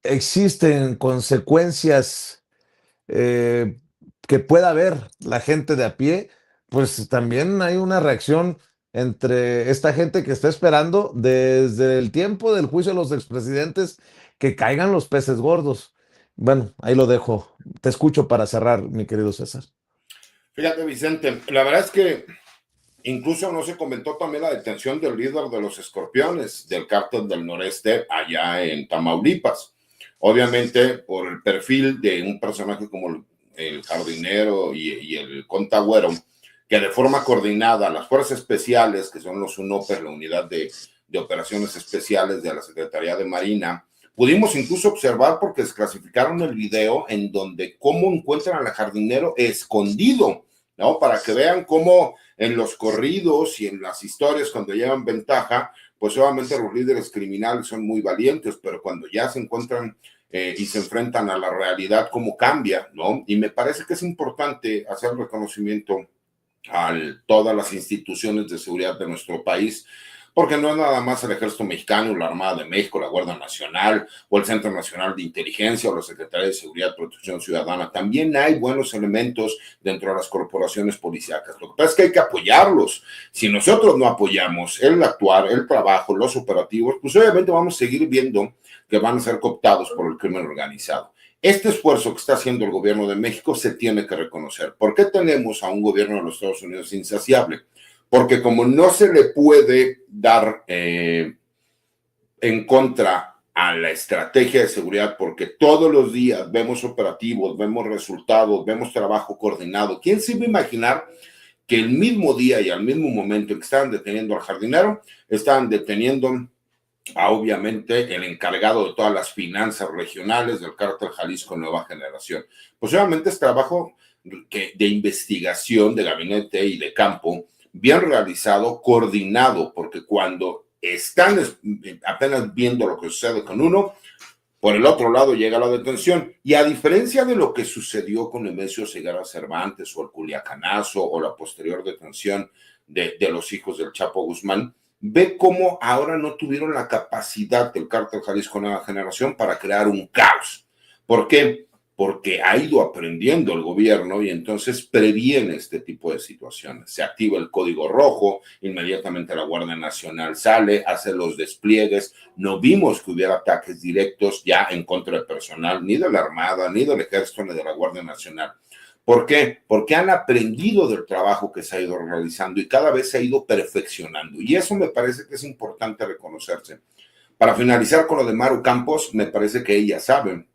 existen consecuencias eh, que pueda ver la gente de a pie, pues también hay una reacción entre esta gente que está esperando desde el tiempo del juicio de los expresidentes que caigan los peces gordos. Bueno, ahí lo dejo. Te escucho para cerrar, mi querido César. Fíjate, Vicente, la verdad es que incluso no se comentó también la detención del líder de los Escorpiones, del Cártel del Noreste, allá en Tamaulipas. Obviamente, por el perfil de un personaje como el Jardinero y el Contagüero, que de forma coordinada, las fuerzas especiales, que son los UNOPER, la unidad de operaciones especiales de la Secretaría de Marina, pudimos incluso observar, porque desclasificaron el video, en donde cómo encuentran al Jardinero escondido, ¿no? Para que vean cómo en los corridos y en las historias, cuando llevan ventaja, pues obviamente los líderes criminales son muy valientes, pero cuando ya se encuentran y se enfrentan a la realidad, cómo cambia, ¿no? Y me parece que es importante hacer reconocimiento a todas las instituciones de seguridad de nuestro país, porque no es nada más el Ejército Mexicano, la Armada de México, la Guardia Nacional o el Centro Nacional de Inteligencia o la Secretaría de Seguridad y Protección Ciudadana. También hay buenos elementos dentro de las corporaciones policíacas. Lo que pasa es que hay que apoyarlos. Si nosotros no apoyamos el actuar, el trabajo, los operativos, pues obviamente vamos a seguir viendo que van a ser cooptados por el crimen organizado. Este esfuerzo que está haciendo el gobierno de México se tiene que reconocer. ¿Por qué tenemos a un gobierno de los Estados Unidos insaciable? Porque como no se le puede dar en contra a la estrategia de seguridad, porque todos los días vemos operativos, vemos resultados, vemos trabajo coordinado. ¿Quién se iba a imaginar que el mismo día y al mismo momento en que estaban deteniendo al Jardinero, estaban deteniendo a, obviamente, el encargado de todas las finanzas regionales del Cártel Jalisco Nueva Generación? Pues obviamente es trabajo de investigación de gabinete y de campo, bien realizado, coordinado, porque cuando están apenas viendo lo que sucede con uno, por el otro lado llega la detención. Y a diferencia de lo que sucedió con Nemesio Segarra Cervantes o el Culiacanazo o la posterior detención de los hijos del Chapo Guzmán, ve cómo ahora no tuvieron la capacidad del Cártel Jalisco Nueva Generación para crear un caos. ¿Por qué? Porque ha ido aprendiendo el gobierno y entonces previene este tipo de situaciones. Se activa el código rojo, inmediatamente la Guardia Nacional sale, hace los despliegues. No vimos que hubiera ataques directos ya en contra del personal, ni de la Armada, ni del Ejército, ni de la Guardia Nacional. ¿Por qué? Porque han aprendido del trabajo que se ha ido realizando y cada vez se ha ido perfeccionando. Y eso me parece que es importante reconocerse. Para finalizar con lo de Maru Campos, me parece que ella sabe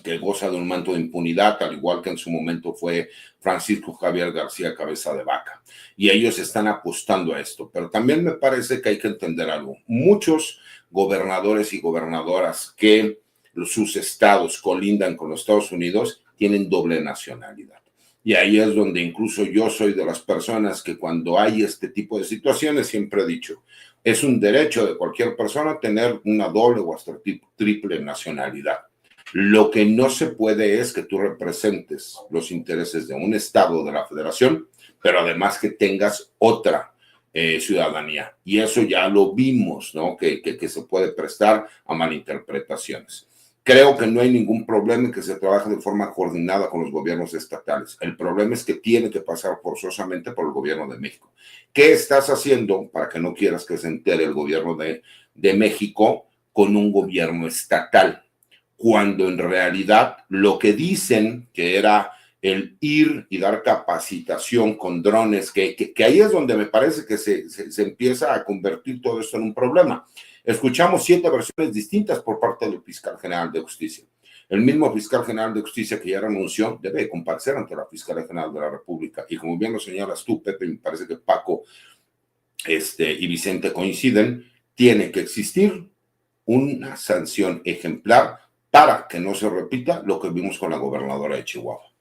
que goza de un manto de impunidad, al igual que en su momento fue Francisco Javier García Cabeza de Vaca. Y ellos están apostando a esto. Pero también me parece que hay que entender algo. Muchos gobernadores y gobernadoras que sus estados colindan con los Estados Unidos tienen doble nacionalidad. Y ahí es donde incluso yo soy de las personas que cuando hay este tipo de situaciones siempre he dicho, es un derecho de cualquier persona tener una doble o hasta triple nacionalidad. Lo que no se puede es que tú representes los intereses de un estado de la federación, pero además que tengas otra ciudadanía. Y eso ya lo vimos, ¿no? Que se puede prestar a malinterpretaciones. Creo que no hay ningún problema en que se trabaje de forma coordinada con los gobiernos estatales. El problema es que tiene que pasar forzosamente por el gobierno de México. ¿Qué estás haciendo para que no quieras que se entere el gobierno de México con un gobierno estatal? Cuando en realidad lo que dicen que era el ir y dar capacitación con drones, que ahí es donde me parece que se empieza a convertir todo esto en un problema. Escuchamos 7 versiones distintas por parte del fiscal general de justicia. El mismo fiscal general de justicia que ya renunció debe comparecer ante la Fiscalía General de la República. Y como bien lo señalas tú, Pepe, me parece que Paco y Vicente coinciden, tiene que existir una sanción ejemplar para que no se repita lo que vimos con la gobernadora de Chihuahua.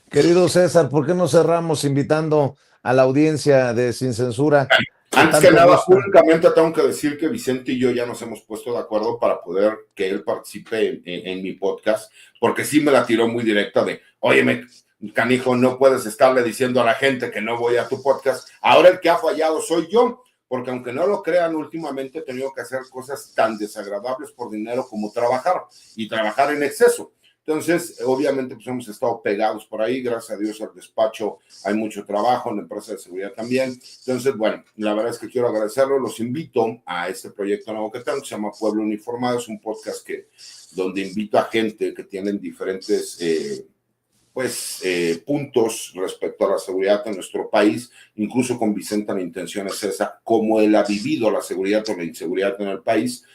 Querido César, ¿por qué no cerramos invitando a la audiencia de Sin Censura? Antes que nada, públicamente tengo que decir que Vicente y yo ya nos hemos puesto de acuerdo para poder que él participe en mi podcast, porque sí me la tiró muy directa de, óyeme, canijo, no puedes estarle diciendo a la gente que no voy a tu podcast. Ahora el que ha fallado soy yo, porque aunque no lo crean, últimamente he tenido que hacer cosas tan desagradables por dinero como trabajar, y trabajar en exceso. Entonces, obviamente, pues hemos estado pegados por ahí, gracias a Dios al despacho hay mucho trabajo, en la empresa de seguridad también. Entonces, bueno, la verdad es que quiero agradecerlo, los invito a este proyecto nuevo que tengo, que se llama Pueblo Uniformado, es un podcast donde invito a gente que tienen diferentes puntos respecto a la seguridad en nuestro país, incluso con Vicente la intención es esa, cómo él ha vivido la seguridad o la inseguridad en el país.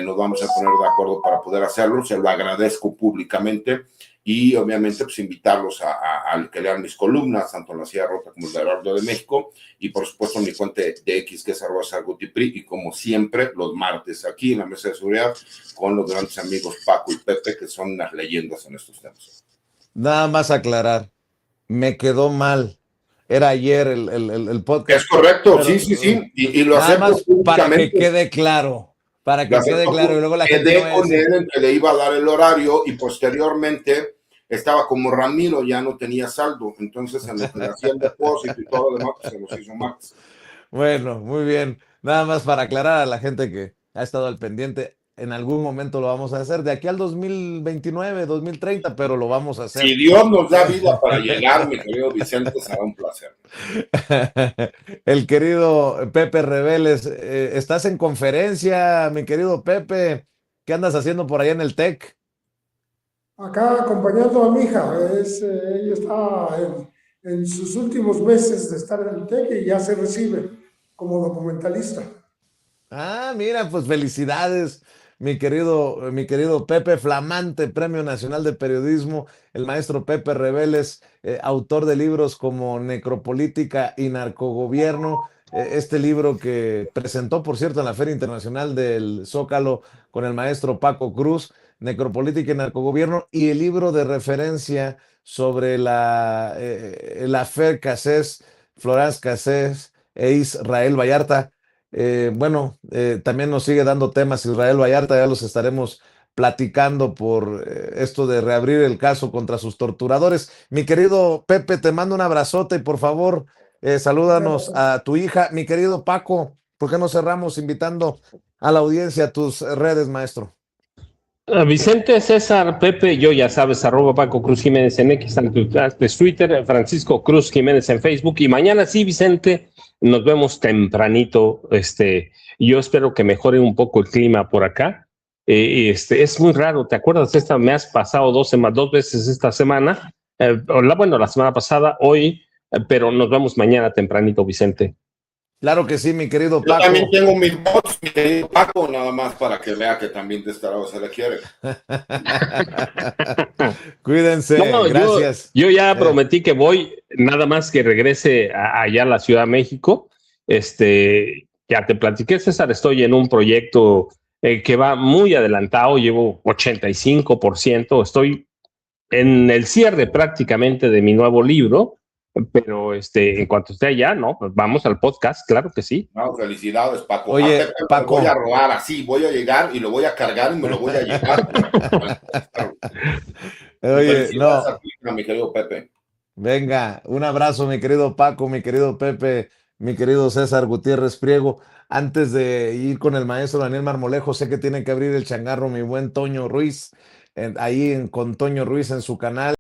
Nos vamos a poner de acuerdo para poder hacerlo, se lo agradezco públicamente y obviamente pues invitarlos a que lean mis columnas, tanto en La Silla Rota como en el Heraldo de México y por supuesto en mi cuenta de X que es @sargutipri y como siempre los martes aquí en la mesa de seguridad con los grandes amigos Paco y Pepe que son unas leyendas en estos temas. Nada más aclarar, me quedó mal. Era ayer el podcast. Es correcto, pero, sí, y lo acepto más públicamente. Para que quede claro. Para que quede claro, y luego la gente quedé con él en que le iba a dar el horario y posteriormente estaba como Ramiro, ya no tenía saldo, entonces en lo que le hacía el depósito y todo lo demás, pues se los hizo Max. Bueno, muy bien. Nada más para aclarar a la gente que ha estado al pendiente, en algún momento lo vamos a hacer, de aquí al 2029, 2030, pero lo vamos a hacer. Si Dios nos da vida para llegar, mi querido Vicente, será un placer. El querido Pepe Reveles, ¿estás en conferencia, mi querido Pepe? ¿Qué andas haciendo por allá en el TEC? Acá acompañando a mi hija, ella está en sus últimos meses de estar en el TEC y ya se recibe como documentalista. Ah, mira, pues felicidades, mi querido Pepe, flamante Premio Nacional de Periodismo, el maestro Pepe Reveles, autor de libros como Necropolítica y Narcogobierno, este libro que presentó, por cierto, en la Feria Internacional del Zócalo con el maestro Paco Cruz, Necropolítica y Narcogobierno, y el libro de referencia sobre la affaire Cassés, Florence Cassés e Israel Vallarta. También nos sigue dando temas Israel Vallarta, ya los estaremos platicando por esto de reabrir el caso contra sus torturadores. Mi querido Pepe, te mando un abrazote y por favor, salúdanos a tu hija. Mi querido Paco, ¿por qué no cerramos invitando a la audiencia a tus redes, maestro? Vicente, César, Pepe, yo ya sabes, @Paco Cruz Jiménez en X, Twitter, Francisco Cruz Jiménez en Facebook y mañana sí, Vicente, nos vemos tempranito. Yo espero que mejore un poco el clima por acá. Es muy raro, ¿te acuerdas? Me has pasado dos veces esta semana. la semana pasada, hoy, pero nos vemos mañana tempranito, Vicente. Claro que sí, mi querido Yo Paco. también tengo mis bots, mi querido Paco, nada más para que vea que también de este lado se le quiere. Cuídense, No, gracias. Yo ya prometí que voy, nada más que regrese allá a la Ciudad de México. Ya te platiqué, César, estoy en un proyecto que va muy adelantado, llevo 85%, estoy en el cierre prácticamente de mi nuevo libro, pero en cuanto esté allá, ¿no? Pues vamos al podcast, claro que sí. No, felicidades, Paco. Oye, Pepe, Paco. me voy a robar así, voy a llegar y lo voy a cargar y me lo voy a llevar. Oye, no. A ti, mi querido Pepe. Venga, un abrazo, mi querido Paco, mi querido Pepe, mi querido César Gutiérrez Priego. Antes de ir con el maestro Daniel Marmolejo, sé que tiene que abrir el changarro mi buen Toño Ruiz, con Toño Ruiz en su canal.